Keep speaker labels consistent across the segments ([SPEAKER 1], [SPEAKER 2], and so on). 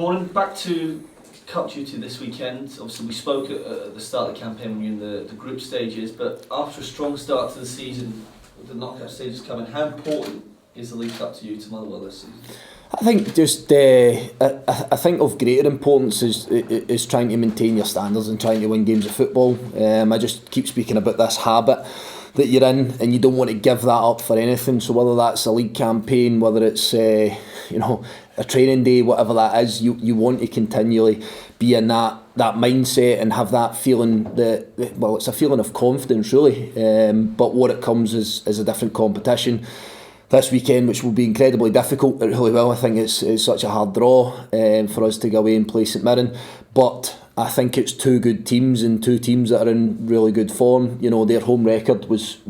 [SPEAKER 1] Morning. Back to Cup duty this weekend. Obviously, we spoke at the start of the campaign when you're in the group stages, but after a strong start to the season, with the knockout stages coming, how important is the League Cup to you, to Motherwell, this season?
[SPEAKER 2] I think just I think of greater importance is trying to maintain your standards and trying to win games of football. I just keep speaking about this habit that you're in, and you don't want to give that up for anything. So whether that's a league campaign, whether it's a training day, whatever that is, you want to continually be in that mindset and have that feeling that, well, it's a feeling of confidence really, but what it comes is a different competition this weekend, which will be incredibly difficult. It really will. I think it's such a hard draw for us to go away and play St Mirren, but I think it's two good teams and two teams that are in really good form. You know, their home record was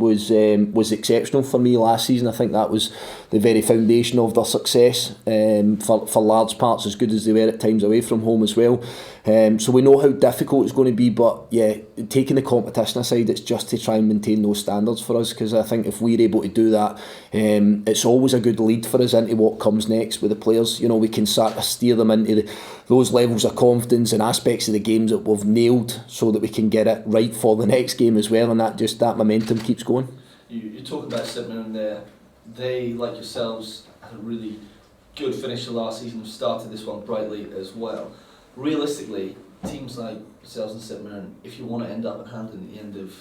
[SPEAKER 2] exceptional for me last season. I think that was the very foundation of their success, for large parts, as good as they were at times away from home as well. So we know how difficult it's going to be, but yeah, taking the competition aside, it's just to try and maintain those standards for us, because I think if we're able to do that, it's always a good lead for us into what comes next with the players. You know, we can start to steer them into those levels of confidence and aspects of the games that we've nailed, so that we can get it right for the next game as well, and that momentum keeps going.
[SPEAKER 1] You talk about St Mirren there. They, like yourselves, had a really good finish to last season, started this one brightly as well. Realistically, teams like yourselves and St Mirren, if you want to end up at Hampden at the end of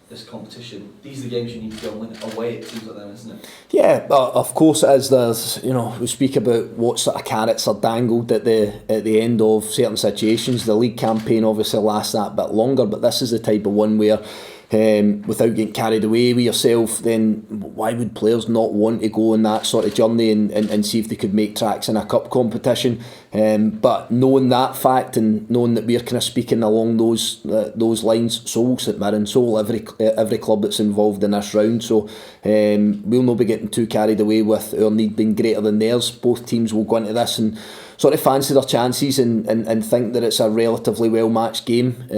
[SPEAKER 1] this competition, these are the games you need to go and win away at teams like them, isn't it? Yeah,
[SPEAKER 2] of course it is. There's, we speak about what sort of carrots are dangled at the end of certain situations. The league campaign obviously lasts that bit longer, but this is the type of one where, without getting carried away with yourself, then why would players not want to go on that sort of journey and see if they could make tracks in a cup competition? But knowing that fact and knowing that we're kind of speaking along those lines, so will St Mirren, so will every club that's involved in this round. So we'll not be getting too carried away with our need being greater than theirs. Both teams will go into this and sort of fancy their chances and think that it's a relatively well matched game.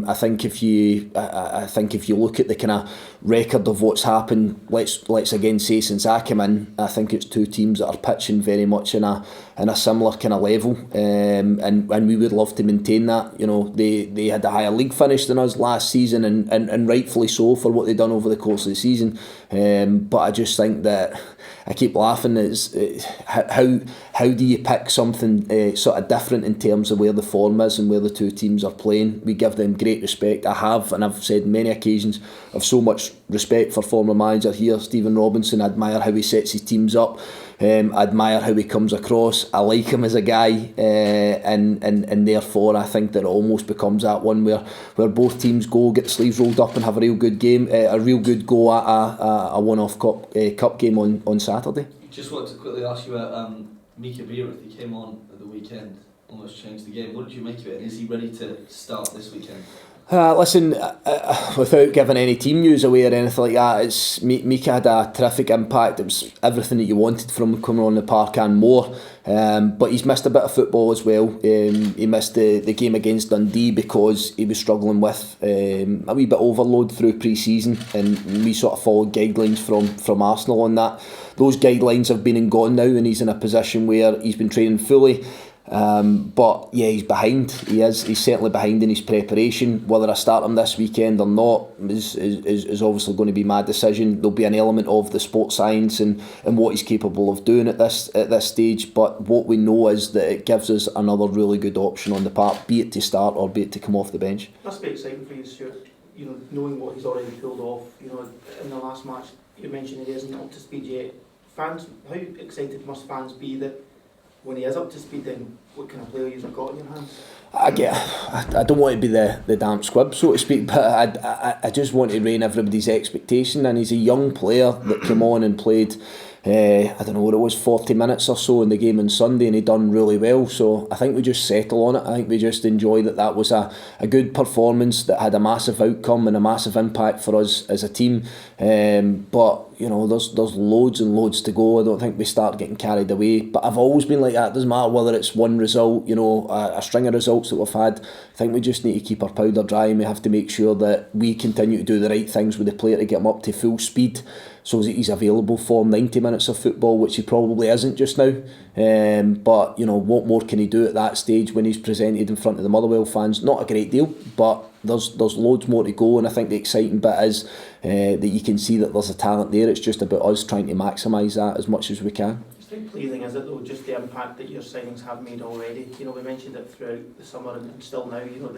[SPEAKER 2] I think if you look at the kind of record of what's happened, let's again say since I came in, I think it's two teams that are pitching very much in a similar kind of level, and we would love to maintain that. You know, they had a higher league finish than us last season, and rightfully so for what they've done over the course of the season. But I just think that I keep laughing is how do you pick something sort of different in terms of where the form is and where the two teams are playing. We give them great respect. I have, and I've said on many occasions, I've so much respect for former manager here, Stephen Robinson. I admire how he sets his teams up. I admire how he comes across. I like him as a guy, and therefore I think that it almost becomes that one where both teams go, get the sleeves rolled up and have a real good game, a real good go at a one-off cup game on Saturday.
[SPEAKER 1] Just wanted to quickly ask you about Mika Beirith. He came on at the weekend, almost changed the game. What did you make of it, and is he ready to start this weekend?
[SPEAKER 2] Listen, without giving any team news away or anything like that, Mika had a terrific impact. It was everything that you wanted from him coming on the park and more. But he's missed a bit of football as well. He missed the game against Dundee because he was struggling with a wee bit overload through pre-season, and we sort of followed guidelines from Arsenal on that. Those guidelines have been and gone now, and he's in a position where he's been training fully. But yeah, he's behind. He's certainly behind in his preparation. Whether I start him this weekend or not is obviously going to be my decision. There'll be an element of the sports science and what he's capable of doing at this stage. But what we know is that it gives us another really good option on the park, be it to start or be it to come off the bench.
[SPEAKER 3] That's a bit exciting for you, Stuart. You know, knowing what he's already pulled off. You know, in the last match, you mentioned he isn't up to speed yet. Fans, how excited must fans be that when he is up to speed, then what kind of player you've got in your hands?
[SPEAKER 2] I don't want to be the damp squib, so to speak, but I just want to rein everybody's expectation. And he's a young player that came on and played, I don't know what it was, 40 minutes or so in the game on Sunday, and he done really well. So I think we just settle on it. I think we just enjoy that was a good performance that had a massive outcome and a massive impact for us as a team. But you know, there's loads and loads to go. I don't think we start getting carried away. But I've always been like that. It doesn't matter whether it's one result, you know, a string of results that we've had. I think we just need to keep our powder dry, and we have to make sure that we continue to do the right things with the player to get him up to full speed, so that he's available for 90 minutes of football, which he probably isn't just now. But you know, what more can he do at that stage when he's presented in front of the Motherwell fans? Not a great deal, but there's loads more to go, and I think the exciting bit is that you can see that there's a talent there. It's just about us trying to maximise that as much as we can.
[SPEAKER 3] How pleasing is it though, just the impact that your signings have made already? You know, we mentioned it throughout the summer and still now, you know,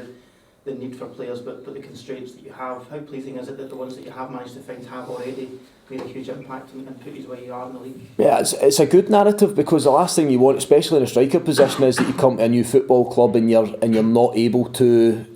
[SPEAKER 3] the need for players, but the constraints that you have. How pleasing is it that the ones that you have managed to find have already made a huge impact and put you where you are in the league?
[SPEAKER 2] Yeah, it's a good narrative, because the last thing you want, especially in a striker position, is that you come to a new football club and you're not able to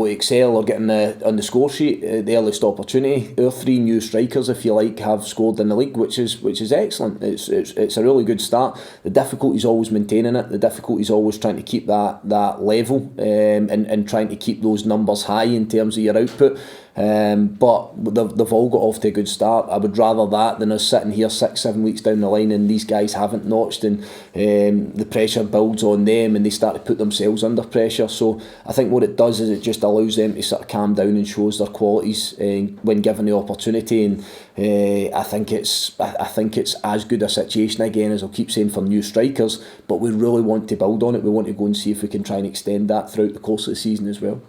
[SPEAKER 2] excel or get on the score sheet the earliest opportunity. Our 3 new strikers, if you like, have scored in the league, which is excellent. It's a really good start. The difficulty is always maintaining it. The difficulty is always trying to keep that level and trying to keep those numbers high in terms of your output. But they've all got off to a good start. I would rather that than us sitting here 6-7 weeks down the line and these guys haven't notched, and the pressure builds on them and they start to put themselves under pressure. So I think what it does is it just allows them to sort of calm down and shows their qualities when given the opportunity. And I think it's as good a situation again, as I'll keep saying, for new strikers, but we really want to build on it. We want to go and see if we can try and extend that throughout the course of the season as well.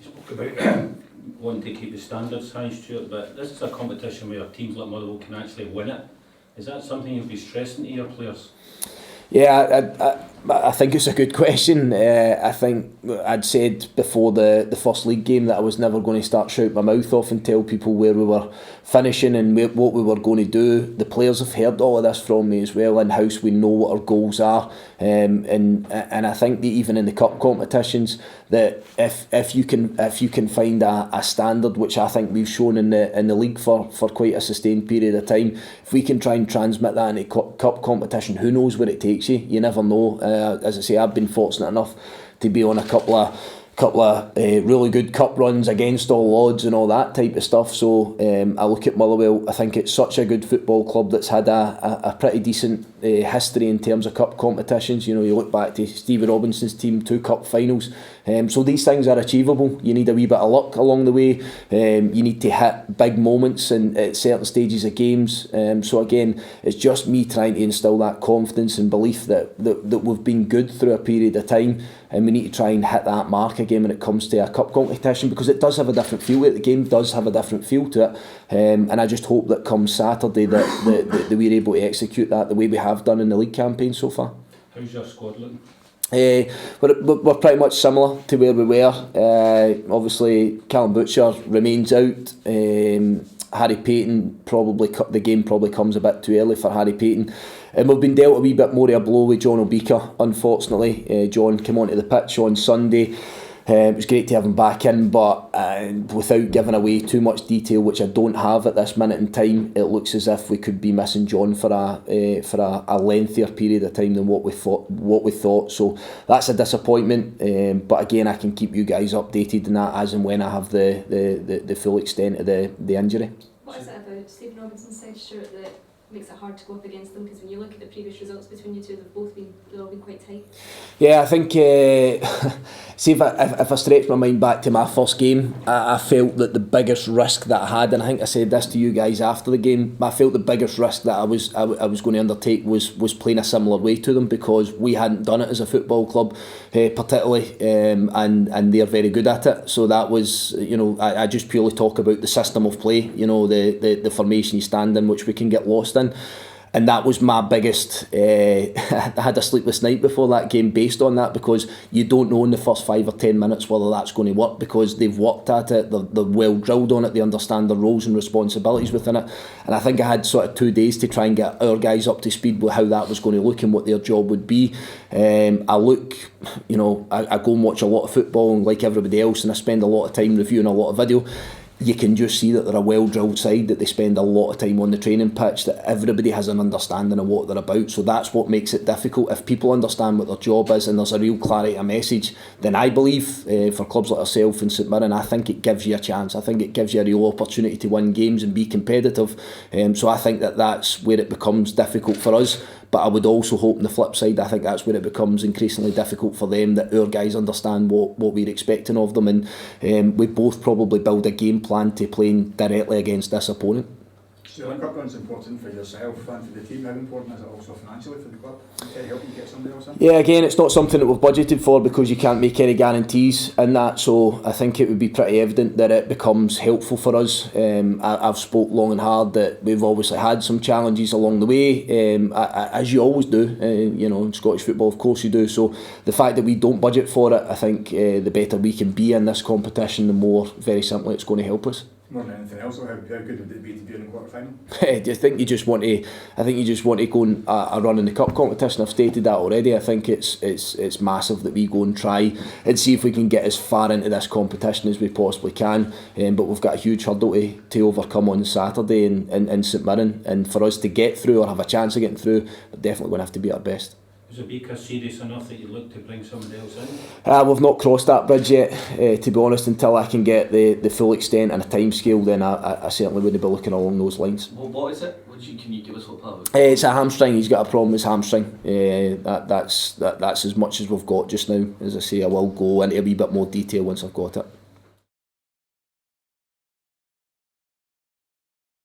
[SPEAKER 4] You spoke about wanting to keep the standards high, Stuart, but this is a competition where teams like Motherwell can actually win it. Is that something you'll be stressing to your players?
[SPEAKER 2] Yeah, I think it's a good question. I think I'd said before the first league game that I was never going to start shouting my mouth off and tell people where we were finishing and what we were going to do. The players have heard all of this from me as well. In-house, we know what our goals are, and I think that even in the cup competitions, that if you can find a standard, which I think we've shown in the league for quite a sustained period of time, if we can try and transmit that into cup competition, who knows where it takes you? You never know. As I say, I've been fortunate enough to be on a couple of really good cup runs against all odds and all that type of stuff. So I look at Motherwell, I think it's such a good football club that's had a pretty decent history in terms of cup competitions. You know, you look back to Stevie Robinson's team, 2 cup finals. So these things are achievable. You need a wee bit of luck along the way. You need to hit big moments and at certain stages of games. So again, it's just me trying to instill that confidence and belief that we've been good through a period of time, and we need to try and hit that mark again when it comes to a cup competition, because it does have a different feel. The game does have a different feel to it, and I just hope that come Saturday that we're able to execute that the way we have done in the league campaign so far.
[SPEAKER 4] How's your squad looking?
[SPEAKER 2] We're pretty much similar to where we were. Obviously, Callum Butcher remains out. Harry Payton, the game probably comes a bit too early for Harry Payton. And we've been dealt a wee bit more of a blow with Jon Obika, unfortunately. Jon came onto the pitch on Sunday. It was great to have him back in, but without giving away too much detail, which I don't have at this minute in time, it looks as if we could be missing Jon for a lengthier period of time than what we thought. So that's a disappointment. But again, I can keep you guys updated on that as and when I have the full extent of the injury.
[SPEAKER 5] What is it about Stephen Robinson's side, Stuart, that makes it hard to go up against them? Because when you look at the previous results between you two, they've all been quite tight. Yeah,
[SPEAKER 2] I think see if I stretch my mind back to my first game, I felt that the biggest risk that I had, and I think I said this to you guys after the game, I felt the biggest risk that I was going to undertake was playing a similar way to them, because we hadn't done it as a football club particularly, and they're very good at it. So that was, you know, I just purely talk about the system of play, you know, the formation you stand in, which we can get lost in. And that was my biggest, I had a sleepless night before that game based on that, because you don't know in the first 5 or 10 minutes whether that's going to work, because they've worked at it, they're well drilled on it, they understand their roles and responsibilities within it. And I think I had sort of 2 days to try and get our guys up to speed with how that was going to look and what their job would be. I go and watch a lot of football, and like everybody else, and I spend a lot of time reviewing a lot of video. You can just see that they're a well-drilled side, that they spend a lot of time on the training pitch, that everybody has an understanding of what they're about. So that's what makes it difficult. If people understand what their job is and there's a real clarity of message, then I believe for clubs like ourselves and St Mirren, I think it gives you a chance. I think it gives you a real opportunity to win games and be competitive. So I think that's where it becomes difficult for us. But I would also hope on the flip side, I think that's where it becomes increasingly difficult for them, that our guys understand what we're expecting of them, and we both probably build a game plan to playing directly against this opponent.
[SPEAKER 6] So the cup run's important for yourself and for the team. How important is it also financially for the club? Can you help you get somebody else in?
[SPEAKER 2] Yeah, again, it's not something that we've budgeted for because you can't make any guarantees in that. So I think it would be pretty evident that it becomes helpful for us. I've spoke long and hard that we've obviously had some challenges along the way, as you always do. You know, in Scottish football, of course you do. So the fact that we don't budget for it, I think the better we can be in this competition, the more, very simply, it's going to help us.
[SPEAKER 6] More than anything else, how good would it be to be in the quarter final?
[SPEAKER 2] I think you just want to go and a run in the cup competition. I've stated that already. I think it's massive that we go and try and see if we can get as far into this competition as we possibly can. But we've got a huge hurdle to overcome on Saturday in St Mirren, and for us to get through or have a chance of getting through, we're definitely going to have to be our best.
[SPEAKER 4] Was Obika serious enough that you look to bring somebody else in?
[SPEAKER 2] We've not crossed that bridge yet, to be honest. Until I can get the full extent and a time scale, then I certainly wouldn't be looking along those lines.
[SPEAKER 1] Well, what is it? Can you give us what part of it?
[SPEAKER 2] It's a hamstring. He's got a problem with his hamstring. That's as much as we've got just now. As I say, I will go into a wee bit more detail once I've got it.